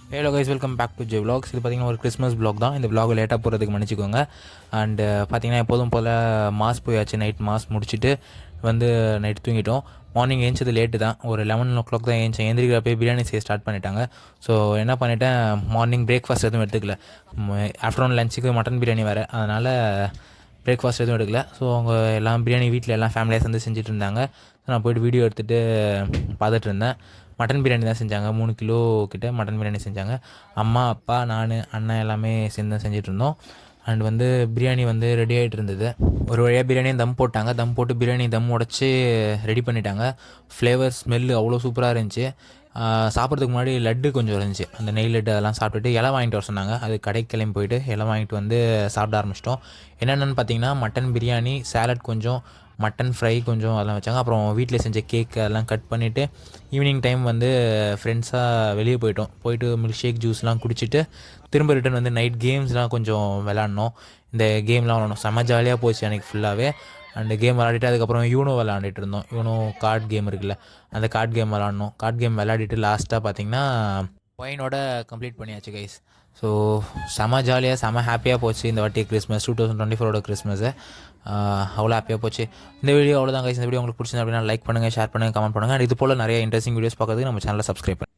Hello guys, welcome back to J vlogs. இது பார்த்திங்கன்னா ஒரு கிறிஸ்மஸ் vlog தான். இந்த vlog லேட்டாக போகிறதுக்கு மன்னிச்சிக்கோங்க. அண்டு பார்த்திங்கன்னா எப்போதும் போல் மாஸ் போயாச்சு. நைட் மாஸ் முடிச்சுட்டு வந்து நைட் தூங்கிட்டோம். மார்னிங் ஏஞ்சது லேட்டு தான், ஒரு 11 o'clock தான் ஏஞ்சேன். எந்திரிக்கிறப்பே பிரியாணி செய்ய ஸ்டார்ட் பண்ணிட்டாங்க. ஸோ என்ன பண்ணிட்டேன், மார்னிங் பிரேக்ஃபாஸ்ட் எதுவும் எடுத்துக்கல. ஆஃப்டர்நூன் லஞ்சுக்கு மட்டன் பிரியாணி வேறு, அதனால் பிரேக்ஃபாஸ்ட் எதுவும் எடுக்கல. ஸோ அவங்க எல்லாம் பிரியாணி வீட்டில் எல்லாம் ஃபேமிலியாக சேர்ந்து செஞ்சுட்டு இருந்தாங்க. நான் போய்ட்டு வீடியோ எடுத்துகிட்டு பார்த்துட்டு இருந்தேன். மட்டன் பிரியாணி தான் செஞ்சாங்க. 3 கிலோ கிட்ட மட்டன் பிரியாணி செஞ்சாங்க. அம்மா, அப்பா, நான், அண்ணன் எல்லாமே சேர்ந்து செஞ்சுட்டு இருந்தோம். அண்ட் வந்து பிரியாணி வந்து ரெடி ஆகிட்டு இருந்தது. ஒரு வழியாக பிரியாணியும் தம் போட்டாங்க. தம் போட்டு பிரியாணி தம் உடச்சி ரெடி பண்ணிட்டாங்க. ஃப்ளேவர் ஸ்மெல்லு அவ்வளோ சூப்பராக இருந்துச்சு. சாப்பிட்றதுக்கு முன்னாடி லட்டு கொஞ்சம் இருந்துச்சு. அந்த நெய் லட்டு அதெல்லாம் சாப்பிட்டுட்டு இலை வாங்கிட்டு வர சொன்னாங்க. அது கடைக்கு கிளம்பி போயிட்டு இலை வாங்கிட்டு வந்து சாப்பிட ஆரம்பிச்சிட்டோம். என்னென்னு பார்த்தீங்கன்னா, மட்டன் பிரியாணி, சேலட் கொஞ்சம், மட்டன் ஃப்ரை கொஞ்சம் அதெல்லாம் வச்சாங்க. அப்புறம் வீட்டில் செஞ்ச கேக் அதெல்லாம் கட் பண்ணிவிட்டு ஈவினிங் டைம் வந்து ஃப்ரெண்ட்ஸாக வெளியே போயிட்டோம். போயிட்டு மில்க் ஷேக் ஜூஸ்லாம் குடிச்சிட்டு திரும்ப ரிட்டன் வந்து நைட் கேம்ஸ்லாம் கொஞ்சம் விளாட்னோம். இந்த கேம்லாம் விளாட்னோம். செம்ம ஜாலியாக போச்சு எனக்கு ஃபுல்லாகவே. அண்டு கேம் விளாடிட்டு அதுக்கப்புறம் யூனோ விளாண்டுட்டு இருந்தோம். யூனோ கார்டு கேம் இருக்குல்ல, அந்த கார்டு கேம் விளாட்னோம். கார்டு கேம் விளாடிட்டு லாஸ்ட்டாக பார்த்தீங்கன்னா ஒயினோட கம்ப்ளீட் பண்ணியாச்சு கைஸ். ஸோ செம ஜாலியாக செம ஹாப்பியாக போச்சு இந்த வாட்டி கிறிஸ்மஸ் 2024 கிறிஸ்மஸு. அவ்வளோ ஹாப்பியாக போச்சு. இந்த வீடியோ அவ்வளோதான் கைஸ். இந்த வீடியோ உங்களுக்கு பிடிச்சிருந்தா அப்படின்னா லைக் பண்ணுங்கள், ஷேர் பண்ணுங்கள், கமெண்ட் பண்ணுங்கள். அண்ட் இது போல் நிறைய இன்ட்ரெஸ்டிங் வீடியோஸ் பார்க்கறதுக்கு நம்ம சேனலை சப்ஸ்கிரைப் பண்ணுங்கள்.